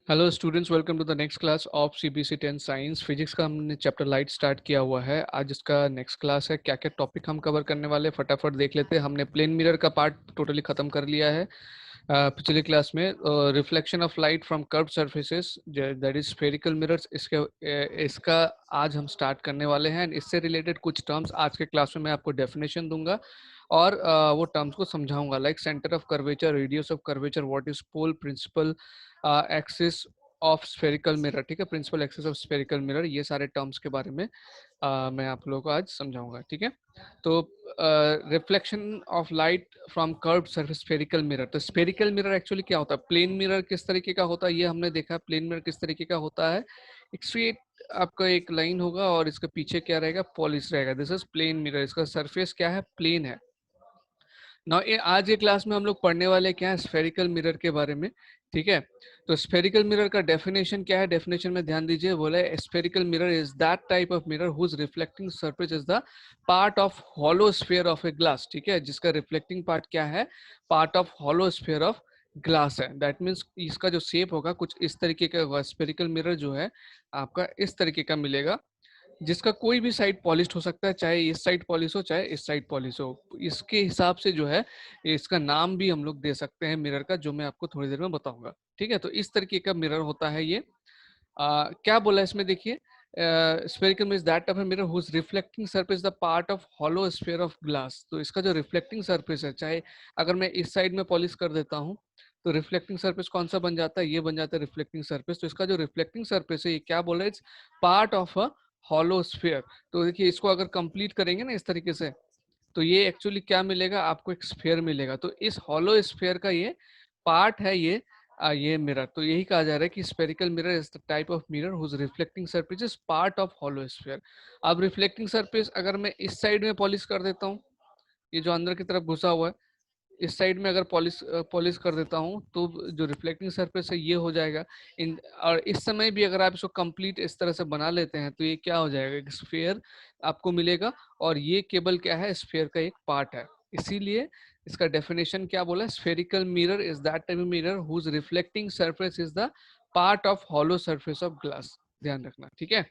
Hello students, welcome to the next class of CBSE 10 science physics का हमने chapter light start किया हुआ है। आज इसका नेक्स्ट क्लास है। क्या क्या टॉपिक हम कवर करने वाले हैं फटाफट देख लेते हैं। हमने प्लेन मिरर का पार्ट टोटली खत्म कर लिया है पिछली क्लास में। Reflection of light from curve surfaces that is spherical mirrors, इसका आज हम स्टार्ट करने वाले हैं। इससे रिलेटेड कुछ टर्म्स आज के क्लास में मैं आपको डेफिनेशन दूंगा और वो टर्म्स को समझाऊंगा, like centre of curvature, radius of curvature, what is pole, principal axis of spherical mirror, ठीक है, principal axis of spherical mirror, ये सारे टर्म्स के बारे में मैं आप लोगों को आज समझाऊंगा, ठीक है। तो reflection of light from curved surface spherical mirror. तो स्फेरिकल मिरर एक्चुअली क्या होता है, प्लेन मिरर किस तरीके का होता है ये हमने देखा। प्लेन मिरर किस तरीके का होता है, एक स्ट्रेट आपका एक लाइन होगा और इसके पीछे क्या रहेगा, पॉलिश रहेगा। दिस इज प्लेन मिरर, इसका सरफेस क्या है, प्लेन है ना। आज ये क्लास में हम लोग पढ़ने वाले क्या है, स्फेरिकल मिरर के बारे में, ठीक है। तो स्फेरिकल मिरर का डेफिनेशन क्या है, डेफिनेशन में ध्यान दीजिए। बोला है spherical mirror is that type of mirror whose reflecting surface is the part of hollow sphere of a glass, ठीक है, जिसका रिफ्लेक्टिंग पार्ट क्या है, part of hollow sphere of glass है। दैट मीन्स इसका जो शेप होगा कुछ इस तरीके का होगा। स्फेरिकल मिरर जो है आपका इस तरीके का मिलेगा, जिसका कोई भी साइड पॉलिश हो सकता है, चाहे इस साइड पॉलिश हो चाहे इस साइड पॉलिश हो। इसके हिसाब से जो है इसका नाम भी हम लोग दे सकते हैं मिरर का, जो मैं आपको थोड़ी देर में बताऊंगा, ठीक है। तो इस तरीके का मिरर होता है ये। क्या बोला है इसमें, देखिए, spherical mirror is that of a mirror whose reflecting surface is the part of hollow sphere of glass। तो इसका जो रिफ्लेक्टिंग सरफेस है, चाहे अगर मैं इस साइड में पॉलिश कर देता हूँ तो रिफ्लेक्टिंग सरफेस कौन सा बन जाता है, ये बन जाता है रिफ्लेक्टिंग सरफेस। तो इसका जो रिफ्लेक्टिंग सरफेस है ये क्या बोला है, it's part of a hollow sphere. तो देखिए इसको अगर कंप्लीट करेंगे ना इस तरीके से, तो ये एक्चुअली क्या मिलेगा आपको, एक स्फीयर मिलेगा। तो इस हॉलो स्फीयर का ये पार्ट है ये मिरर। तो यही कहा जा रहा है कि spherical mirror is the type of mirror whose reflecting surface is part of hollow sphere. अब रिफ्लेक्टिंग सरफेस अगर मैं इस साइड में पॉलिश कर देता हूँ, ये जो अंदर की तरफ घुसा हुआ है, इस साइड में अगर पॉलिश पॉलिश कर देता हूँ तो जो रिफ्लेक्टिंग सरफेस है ये हो जाएगा। इन और इस समय भी अगर आप इसको कंप्लीट इस तरह से बना लेते हैं तो ये क्या हो जाएगा, एक स्फीयर आपको मिलेगा। और ये केबल क्या है, स्फीयर का एक पार्ट है। इसीलिए इसका डेफिनेशन क्या बोला, spherical mirror is that type of mirror whose reflecting surface is the part of hollow surface of glass. ध्यान रखना, ठीक है।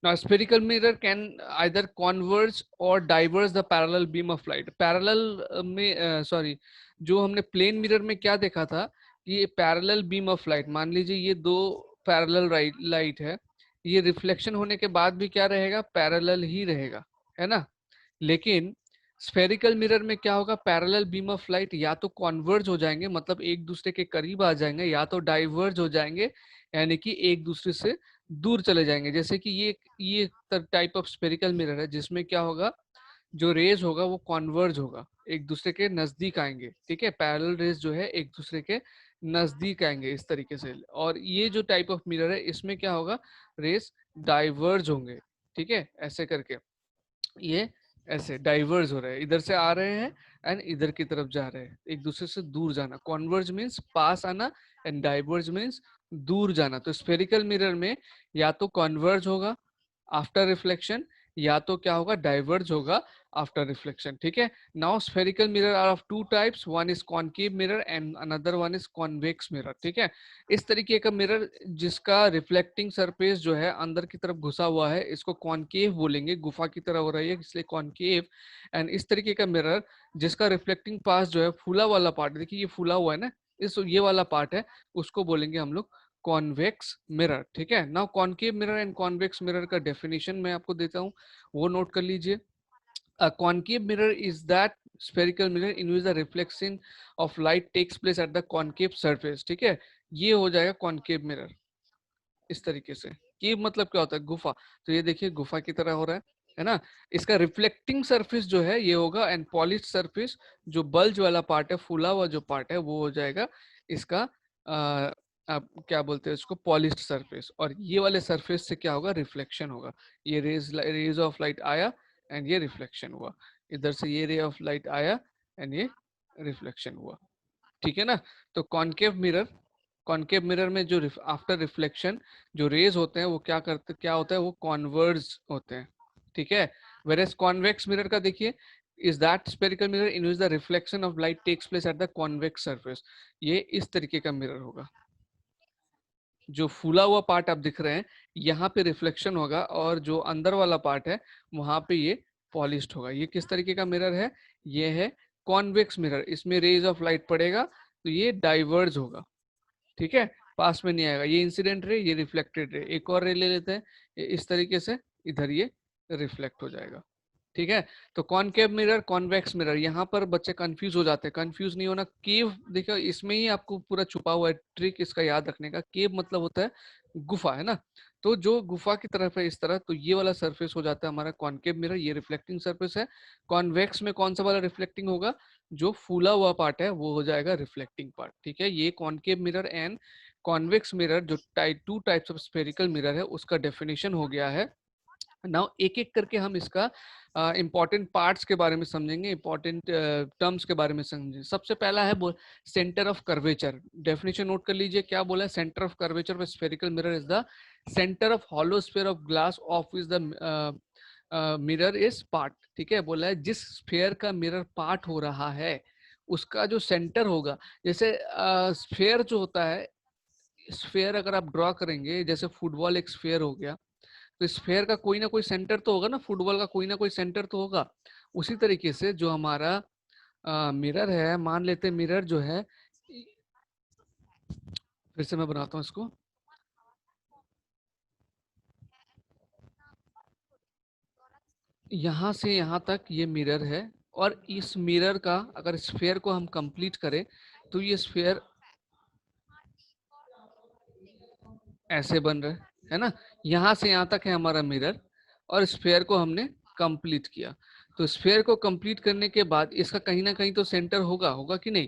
Now, a spherical mirror can either converge or diverge the parallel beam of light. Parallel में sorry, जो हमने plane mirror में क्या देखा था कि ये पैरेलल बीम ऑफ लाइट, मान लीजिए ये दो पैरेलल लाइट है, ये रिफ्लेक्शन होने के बाद भी क्या रहेगा, पैरेलल ही रहेगा, है ना। लेकिन स्फेरिकल मिरर में क्या होगा, पैरेलल बीम ऑफ लाइट या तो कॉन्वर्ज हो जाएंगे, मतलब एक दूसरे के करीब आ जाएंगे, या तो डाइवर्ज हो जाएंगे, यानी कि एक दूसरे से दूर चले जाएंगे। जैसे कि ये टाइप ऑफ स्फेरिकल मिरर है जिसमें क्या होगा, जो रेज होगा वो कॉन्वर्ज होगा, एक दूसरे के नजदीक आएंगे, ठीक है। पैरेलल रेज जो है एक दूसरे के नजदीक आएंगे इस तरीके से। और ये जो टाइप ऑफ मिरर है इसमें क्या होगा, रेज डाइवर्ज होंगे, ठीक है, ऐसे करके ये ऐसे डाइवर्ज हो रहे हैं, इधर से आ रहे हैं एंड इधर की तरफ जा रहे हैं, एक दूसरे से दूर जाना। कॉन्वर्ज मीन्स पास आना एंड डाइवर्ज मीन्स दूर जाना। तो स्फेरिकल मिरर में या तो कॉन्वर्ज होगा आफ्टर रिफ्लेक्शन, या तो क्या होगा, डाइवर्ज होगा आफ्टर रिफ्लेक्शन, ठीक है। Now spherical mirror are of two types, one is concave mirror and another one is convex mirror, ठीक है। इस तरीके का मिरर जिसका रिफ्लेक्टिंग सरफेस जो है अंदर की तरफ घुसा हुआ है, इसको कॉनकेव बोलेंगे, गुफा की तरह हो रही है इसलिए कॉनकेव। एंड इस तरीके का मिरर जिसका रिफ्लेक्टिंग पास जो है फूला वाला पार्ट, देखिए ये फूला हुआ है ना, इस ये वाला पार्ट है, उसको बोलेंगे हम लोग कॉन्वेक्स मिरर, ठीक है। Now concave mirror and convex mirror का डेफिनेशन मैं आपको देता हूँ, वो नोट कर लीजिए। A concave mirror is that spherical mirror in which the reflection of light takes place at the concave surface, ठीक है। ये हो जाएगा कॉनकेव मिरर इस तरीके से। केव मतलब क्या होता है, गुफा। तो ये देखिए गुफा की तरह हो रहा है ना। इसका रिफ्लेक्टिंग सरफेस जो है ये होगा एंड पॉलिश सरफेस, जो बल्ज वाला पार्ट है, फूला हुआ जो पार्ट है, वो हो जाएगा इसका आप क्या बोलते हैं इसको, पॉलिश्ड सरफेस। और ये वाले सरफेस से क्या होगा, रिफ्लेक्शन होगा। ये रेज ऑफ लाइट आया एंड ये रिफ्लेक्शन हुआ, इधर से ये रे ऑफ लाइट आया एंड ये रिफ्लेक्शन हुआ, ठीक है ना। तो कॉनकेव मिरर में जो आफ्टर रिफ्लेक्शन जो रेज होते हैं वो क्या होता है, वो कॉन्वर्ज होते हैं, ठीक है। वेरएज कॉन्वेक्स मिरर का देखिए, is that spherical mirror in which the reflection of light takes place at the convex surface. ये इस तरीके का मिरर होगा, जो फूला हुआ पार्ट आप दिख रहे हैं यहाँ पे रिफ्लेक्शन होगा और जो अंदर वाला पार्ट है वहां पे ये पॉलिश्ड होगा। ये किस तरीके का मिरर है? ये है कॉन्वेक्स मिरर। इसमें रेज ऑफ लाइट पड़ेगा तो ये डाइवर्ज होगा, ठीक है, पास में नहीं आएगा। ये इंसिडेंट रे, ये रिफ्लेक्टेड रे। एक और रे ले लेते हैं, इस तरीके से इधर ये रिफ्लेक्ट हो जाएगा, ठीक है। तो कॉनकेव मिरर, कॉन्वेक्स मिरर, यहाँ पर बच्चे कंफ्यूज हो जाते हैं। कंफ्यूज नहीं होना। केव देखो इसमें ही आपको पूरा छुपा हुआ है ट्रिक इसका याद रखने का। केव मतलब होता है गुफा, है ना। तो जो गुफा की तरफ है इस तरह, तो ये वाला सरफेस हो जाता है हमारा कॉनकेव मिरर, ये रिफ्लेक्टिंग सरफेस है। कॉन्वेक्स में कौन सा वाला रिफ्लेक्टिंग होगा? जो फूला हुआ पार्ट है वो हो जाएगा रिफ्लेक्टिंग पार्ट, ठीक है। ये concave mirror and convex mirror, जो two types of spherical mirror है, उसका डेफिनेशन हो गया है। नाउ एक एक करके हम इसका इंपॉर्टेंट पार्ट्स के बारे में समझेंगे, इंपॉर्टेंट टर्म्स के बारे में समझेंगे। सबसे पहला है centre of curvature. Definition note कर लीजिए, क्या बोला है? Centre of curvature of spherical mirror is the centre of hollow sphere of glass of is the mirror is part, ठीक है। बोला है जिस स्फेयर का मिरर पार्ट हो रहा है उसका जो सेंटर होगा, जैसे स्फेयर जो होता है, स्फेयर अगर आप ड्रॉ करेंगे, जैसे फुटबॉल एक स्फेयर हो गया, तो स्फेयर का कोई ना कोई सेंटर तो होगा ना, फुटबॉल का कोई ना कोई सेंटर तो होगा। उसी तरीके से जो हमारा मिरर है, मान लेते हैं मिरर जो है, फिर से मैं बनाता हूँ इसको। यहाँ से यहाँ तक ये मिरर है, और इस मिरर का अगर स्फेयर को हम कंप्लीट करें तो ये स्फेयर ऐसे बन रहा है ना। यहाँ से यहाँ तक है हमारा मिरर, और स्फेयर को हमने कंप्लीट किया। तो स्फेयर को कंप्लीट करने के बाद इसका कहीं ना कहीं तो सेंटर होगा, होगा कि नहीं?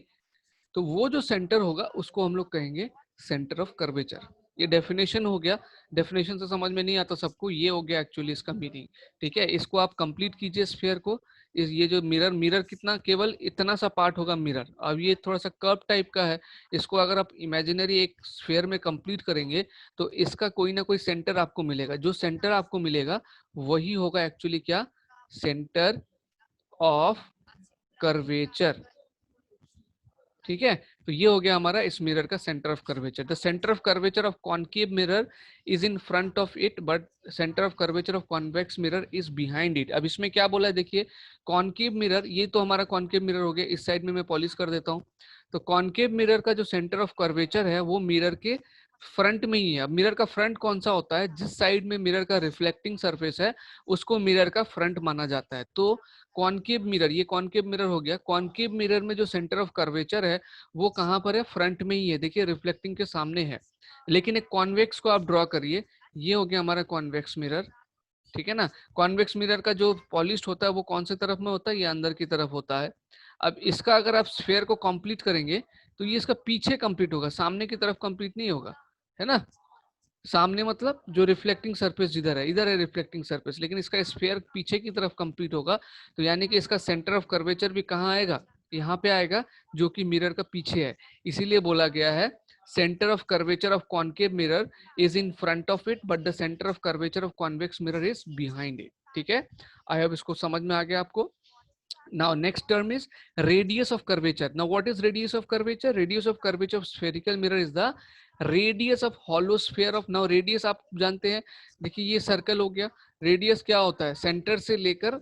तो वो जो सेंटर होगा उसको हम लोग कहेंगे सेंटर ऑफ कर्वेचर। ये डेफिनेशन हो गया। डेफिनेशन से समझ में नहीं आता सबको, ये हो गया एक्चुअली इसका मीनिंग, ठीक है। इसको आप कंप्लीट कीजिए स्फीयर को। इस ये जो मिरर, मिरर कितना, केवल इतना सा पार्ट होगा मिरर। अब ये थोड़ा सा कर्व टाइप का है, इसको अगर आप इमेजिनरी एक स्फीयर में कंप्लीट करेंगे तो इसका कोई ना कोई सेंटर आपको मिलेगा। जो सेंटर आपको मिलेगा वही होगा एक्चुअली क्या? सेंटर ऑफ कर्वेचर, ठीक है। तो ये हो गया हमारा इस मिरर का centre of curvature. The centre of curvature of concave mirror is in front of it, but centre of curvature of convex mirror is behind it. अब इसमें क्या बोला है देखिए, कॉनकेव मिरर, ये तो हमारा कॉनकेव मिरर हो गया। इस साइड में मैं पॉलिश कर देता हूँ। तो कॉनकेव मिरर का जो सेंटर ऑफ कर्वेचर है वो मिरर के फ्रंट में ही है। अब मिरर का फ्रंट कौन सा होता है? जिस साइड में मिरर का रिफ्लेक्टिंग सरफेस है उसको मिरर का फ्रंट माना जाता है। तो कॉनकेव मिरर, ये कॉनकेव मिरर हो गया। कॉनकेव मिरर में जो सेंटर ऑफ कर्वेचर है वो कहाँ पर है? फ्रंट में ही है, देखिए रिफ्लेक्टिंग के सामने है। लेकिन एक कॉन्वेक्स को आप ड्रॉ करिए, ये हो गया हमारा कॉन्वेक्स मिरर, ठीक है ना। कॉन्वेक्स मिरर का जो पॉलिश्ड होता है वो कौन से तरफ में होता है? ये अंदर की तरफ होता है। अब इसका अगर आप स्फेयर को कंप्लीट करेंगे तो ये इसका पीछे कंप्लीट होगा, सामने की तरफ कंप्लीट नहीं होगा, है ना। सामने मतलब जो रिफ्लेक्टिंग सरफेस जिधर है, इधर है रिफ्लेक्टिंग सरफेस, लेकिन इसका स्फीयर पीछे की तरफ कंप्लीट होगा। तो यानी कि इसका सेंटर ऑफ कर्वेचर भी कहाँ आएगा? यहाँ पे आएगा, जो कि मिरर का पीछे है। इसीलिए बोला गया है centre of curvature of concave mirror is in front of it, but the centre of curvature of convex mirror is behind it, ठीक है। आई होप इसको समझ में आ गया आपको। Now next term is radius of curvature. Now what is radius of curvature? Radius of curvature of spherical mirror is the radius of hollow sphere of, now radius आप जानते हैं, देखिए ये सर्कल हो गया। रेडियस क्या होता है? सेंटर से लेकर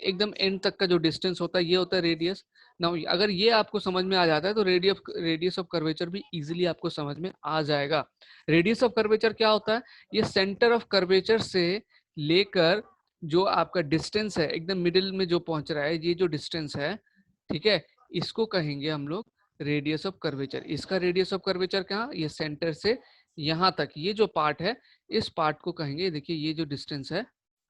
एकदम एंड तक का जो डिस्टेंस होता है ये होता है रेडियस। नाउ अगर ये आपको समझ में आ जाता है तो रेडियस ऑफ कर्वेचर भी इजीली आपको समझ में आ जाएगा। रेडियस ऑफ कर्वेचर क्या होता है? ये सेंटर ऑफ कर्वेचर से लेकर जो आपका डिस्टेंस है एकदम मिडिल में जो पहुंच रहा है, ये जो डिस्टेंस है, ठीक है, इसको कहेंगे हम लोग रेडियस ऑफ कर्वेचर। इसका रेडियस ऑफ कर्वेचर कहाँ? ये सेंटर से यहाँ तक ये जो पार्ट है, इस पार्ट को कहेंगे, देखिए ये जो डिस्टेंस है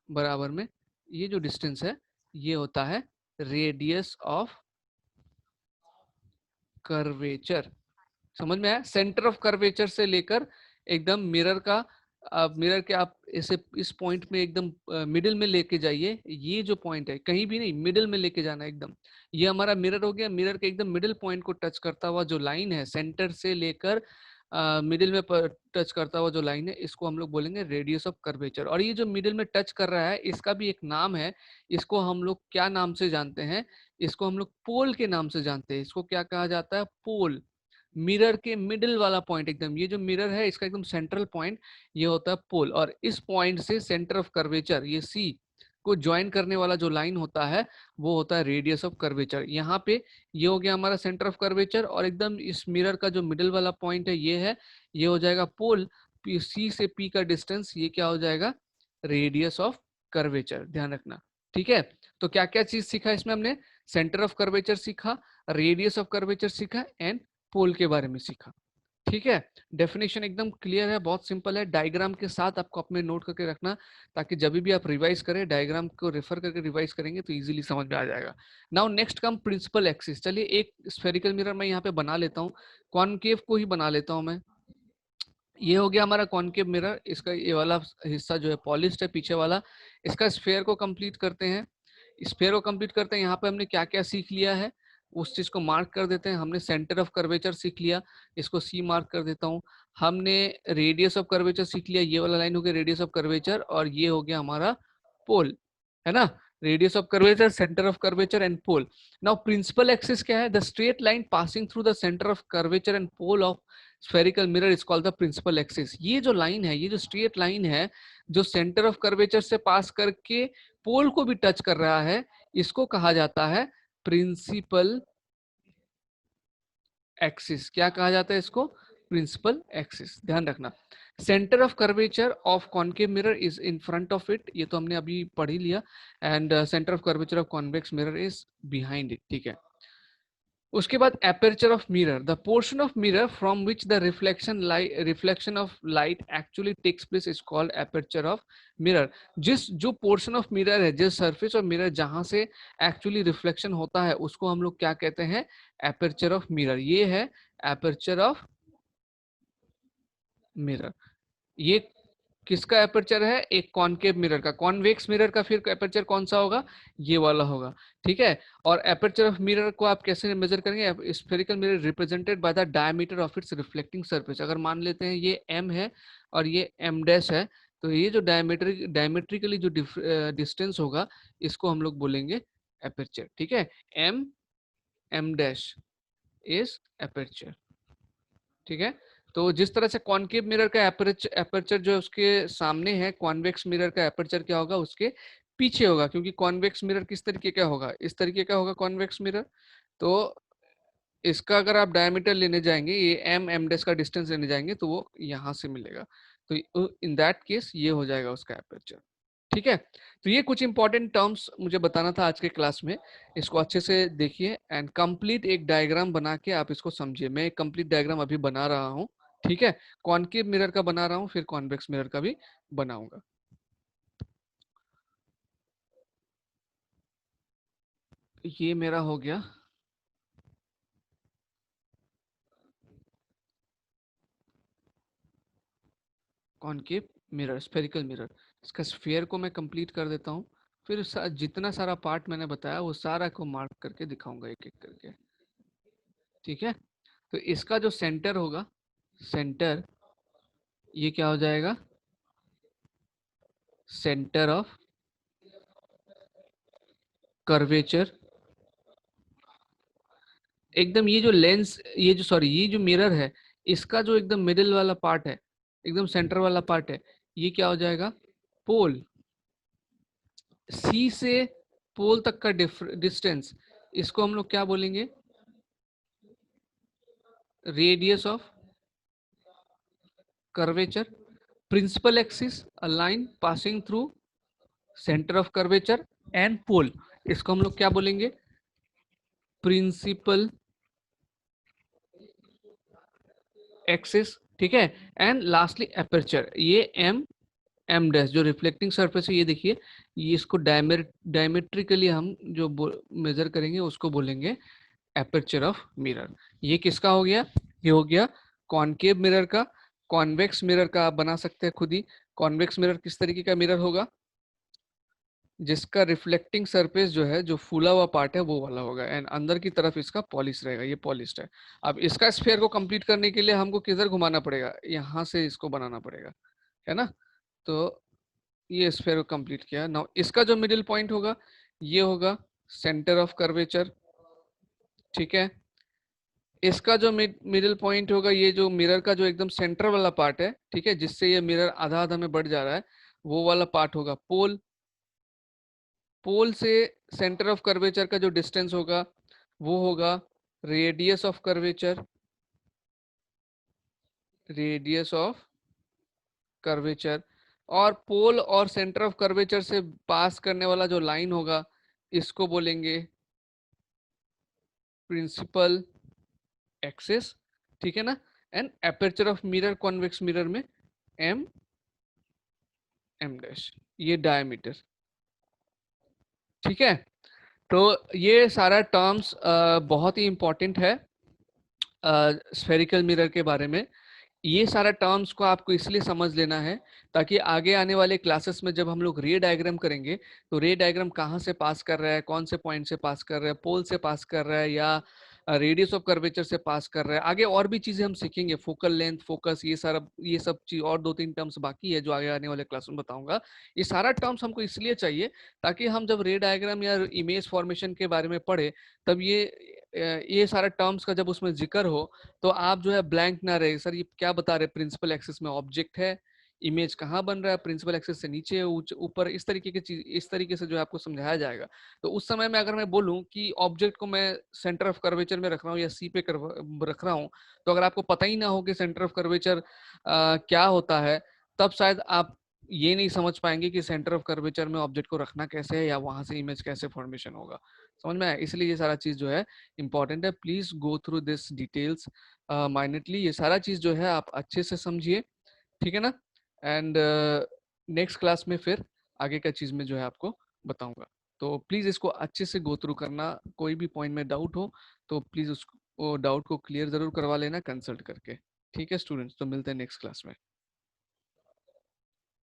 बराबर में, ये जो डिस्टेंस है ये होता है रेडियस ऑफ कर्वेचर। समझ में आया? सेंटर ऑफ कर्वेचर से लेकर एकदम मिरर का, मिरर के आप इसे इस पॉइंट में एकदम मिडिल में लेके जाइए। ये जो पॉइंट है कहीं भी नहीं, मिडिल में लेके जाना एकदम। ये हमारा मिरर हो गया। मिरर के एकदम मिडिल पॉइंट को टच करता हुआ जो लाइन है, सेंटर से लेकर मिडिल में टच करता हुआ जो लाइन है, इसको हम लोग बोलेंगे रेडियस ऑफ कर्वेचर। और ये जो मिडिल में टच कर रहा है इसका भी एक नाम है। इसको हम लोग क्या नाम से जानते हैं? इसको हम लोग पोल के नाम से जानते हैं। इसको क्या कहा जाता है? पोल। मिरर के मिडिल वाला पॉइंट एकदम, ये जो मिरर है इसका एकदम सेंट्रल पॉइंट ये होता है पोल, और इस पॉइंट से सेंटर ऑफ कर्वेचर ये सी को ज्वाइन करने वाला जो लाइन होता है वो होता है रेडियस ऑफ कर्वेचर। यहाँ पे ये हो गया हमारा सेंटर ऑफ कर्वेचर, और एकदम इस मिरर का जो मिडिल वाला पॉइंट है ये हो जाएगा पोल। सी से पी का डिस्टेंस ये क्या हो जाएगा, रेडियस ऑफ कर्वेचर, ध्यान रखना। ठीक है, तो क्या क्या चीज सीखा इसमें हमने, सेंटर ऑफ कर्वेचर सीखा, रेडियस ऑफ कर्वेचर सीखा एंड पोल के बारे में सीखा। ठीक है, डेफिनेशन एकदम क्लियर है, बहुत सिंपल है। डायग्राम के साथ आपको अपने नोट करके रखना, ताकि जब भी आप रिवाइज करें डायग्राम को रेफर करके रिवाइज करेंगे तो इजीली समझ में आ जाएगा। Now next come principal axis. चलिए एक स्फेरिकल मिरर मैं यहाँ पे बना लेता हूँ, कॉनकेव को ही बना लेता हूँ मैं। ये हो गया हमारा कॉनकेव मिरर, इसका ये वाला हिस्सा जो है पॉलिश्ड है पीछे वाला। इसका स्फेयर को कंप्लीट करते हैं, स्फेयर को कंप्लीट करते हैं। यहाँ पे हमने क्या क्या सीख लिया है उस चीज को मार्क कर देते हैं। हमने सेंटर ऑफ कर्वेचर सीख लिया, इसको सी मार्क कर देता हूँ। हमने रेडियस ऑफ कर्वेचर सीख लिया, ये वाला लाइन हो गया रेडियस ऑफ कर्वेचर, और ये हो गया हमारा पोल, है ना। Radius of curvature, centre of curvature and pole. Now principal axis क्या है, the straight line passing through the centre of curvature and pole of spherical mirror is called the principal axis. ये जो line है, ये जो straight line है जो centre of curvature से पास करके पोल को भी टच कर रहा है, इसको कहा जाता है प्रिंसिपल एक्सिस। क्या कहा जाता है इसको, प्रिंसिपल एक्सिस, ध्यान रखना। Centre of curvature of concave mirror is in front of it, ये तो हमने अभी पढ़ ही लिया। And centre of curvature of convex mirror is behind it. ठीक है, उसके बाद aperture of mirror, the portion of mirror from which the reflection of light actually takes place is called aperture of mirror. जिस जो portion of mirror है, जिस surface of mirror जहां से एक्चुअली रिफ्लेक्शन होता है, उसको हम लोग क्या कहते हैं, एपर्चर ऑफ मिरर। ये है एपर्चर ऑफ मिरर। ये किसका एपर्चर है, एक कॉनकेव मिरर का। कॉन्वेक्स मिरर का फिर एपर्चर कौन सा होगा, ये वाला होगा। ठीक है, और एपर्चर ऑफ मिरर को आप कैसे मेजर करेंगे, spherical mirror represented by the diameter of its reflecting surface. अगर मान लेते हैं ये एम है और ये एम डैश है, तो ये जो डायमेट्रिकली जो डिस्टेंस होगा इसको हम लोग बोलेंगे एपर्चर। ठीक है, M M dash is aperture. ठीक है, तो जिस तरह से कॉनकेव मिरर का एपर्चर जो है उसके सामने है, कॉन्वेक्स मिरर का एपर्चर क्या होगा, उसके पीछे होगा। क्योंकि कॉन्वेक्स मिरर किस तरीके का होगा, इस तरीके का होगा कॉन्वेक्स मिरर। तो इसका अगर आप डायमीटर लेने जाएंगे, ये एम एम डेस का डिस्टेंस लेने जाएंगे, तो वो यहाँ से मिलेगा। तो इन दैट केस ये हो जाएगा उसका एपर्चर। ठीक है, तो ये कुछ इंपॉर्टेंट टर्म्स मुझे बताना था आज के क्लास में। इसको अच्छे से देखिए एंड कंप्लीट एक डायग्राम बना के आप इसको समझिए। मैं एक कंप्लीट डायग्राम अभी बना रहा हूँ। ठीक है, कॉनकेव मिरर का बना रहा हूँ, फिर कॉन्वेक्स मिरर का भी बनाऊंगा। ये मेरा हो गया कॉनकेव मिरर, स्फेरिकल मिरर। इसका स्फीयर को मैं कंप्लीट कर देता हूँ, फिर जितना सारा पार्ट मैंने बताया वो सारा को मार्क करके दिखाऊंगा एक एक करके। ठीक है, तो इसका जो सेंटर होगा, सेंटर ये क्या हो जाएगा, सेंटर ऑफ कर्वेचर। एकदम ये जो लेंस, ये जो सॉरी ये जो मिरर है, इसका जो एकदम मिडिल वाला पार्ट है, एकदम सेंटर वाला पार्ट है, ये क्या हो जाएगा, पोल। सी से पोल तक का डिस्टेंस, इसको हम लोग क्या बोलेंगे, radius of curvature. Principal axis, a line passing through centre of curvature and pole, इसको हम लोग क्या बोलेंगे, प्रिंसिपल एक्सिस। ठीक है, एंड लास्टली एपर्चर, ये एम एम डैश जो रिफ्लेक्टिंग सरफेस है, ये देखिए, ये इसको डायमेट्रिकली हम जो मेजर करेंगे उसको बोलेंगे एपर्चर ऑफ मिरर। ये किसका हो गया, ये हो गया कॉनकेव मिरर का। कॉन्वेक्स मिरर का आप बना सकते हैं खुद ही। कॉन्वेक्स मिरर किस तरीके का मिरर होगा, जिसका रिफ्लेक्टिंग सरफेस जो है, जो फूला हुआ पार्ट है वो वाला होगा, एंड अंदर की तरफ इसका पॉलिश रहेगा, ये पॉलिश्ड है। अब इसका स्फेयर को कंप्लीट करने के लिए हमको किधर घुमाना पड़ेगा, यहाँ से इसको बनाना पड़ेगा, है ना। तो ये स्फेयर को कंप्लीट किया। नाउ इसका जो मिडिल पॉइंट होगा ये होगा सेंटर ऑफ कर्वेचर। ठीक है, इसका जो मिडिल पॉइंट होगा, ये जो मिरर का जो एकदम सेंटर वाला पार्ट है, ठीक है, जिससे ये मिरर आधा आधा में बढ़ जा रहा है, वो वाला पार्ट होगा पोल। पोल से सेंटर ऑफ कर्वेचर का जो डिस्टेंस होगा वो होगा radius of curvature. Radius of curvature. और पोल और सेंटर ऑफ कर्वेचर से पास करने वाला जो लाइन होगा, इसको बोलेंगे प्रिंसिपल एक्सिस, ठीक है ना। And aperture of mirror, convex mirror में एम एम डैश, ये डायमीटर, ठीक है। तो ये सारा टर्म्स बहुत ही इंपॉर्टेंट है स्फेरिकल मिरर के बारे में। ये सारा टर्म्स को आपको इसलिए समझ लेना है ताकि आगे आने वाले क्लासेस में जब हम लोग रे डायग्राम करेंगे, तो रे डायग्राम कहाँ से पास कर रहा है, कौन से पॉइंट से पास कर रहा है, पोल से पास कर रहा है या रेडियस ऑफ कर्वेचर से पास कर रहा है। आगे और भी चीजें हम सीखेंगे, फोकल लेंथ, फोकस, ये सारा, ये सब चीज और दो तीन टर्म्स बाकी है जो आगे आने वाले क्लास में बताऊंगा। ये सारा टर्म्स हमको इसलिए चाहिए ताकि हम जब रे डायग्राम या इमेज फॉर्मेशन के बारे में पढ़े, तब ये सारा टर्म्स का जब उसमें जिक्र हो, तो आप जो है ब्लैंक ना रहे, सर ये क्या बता रहे, प्रिंसिपल एक्सिस में ऑब्जेक्ट है, इमेज कहाँ बन रहा है, प्रिंसिपल एक्सिस से नीचे ऊपर, इस तरीके की चीज, इस तरीके से जो है आपको समझाया जाएगा। तो उस समय में अगर मैं बोलूं कि ऑब्जेक्ट को मैं सेंटर ऑफ कर्वेचर में रख रहा हूँ या सी पे रख रहा हूँ, तो अगर आपको पता ही ना हो कि सेंटर ऑफ कर्वेचर क्या होता है, तब शायद आप ये नहीं समझ पाएंगे कि सेंटर ऑफ कर्वेचर में ऑब्जेक्ट को रखना कैसे है या वहां से इमेज कैसे फॉर्मेशन होगा। समझ में आया? इसलिए ये सारा चीज जो है इंपॉर्टेंट है। Please go through this details minutely, ये सारा चीज जो है आप अच्छे से समझिए, ठीक है ना। एंड नेक्स्ट क्लास में फिर आगे का चीज में जो है आपको बताऊंगा। तो प्लीज इसको अच्छे से गो थ्रू करना, कोई भी पॉइंट में डाउट हो तो प्लीज उसको डाउट को क्लियर जरूर करवा लेना कंसल्ट करके। ठीक है स्टूडेंट्स, तो मिलते हैं नेक्स्ट क्लास में।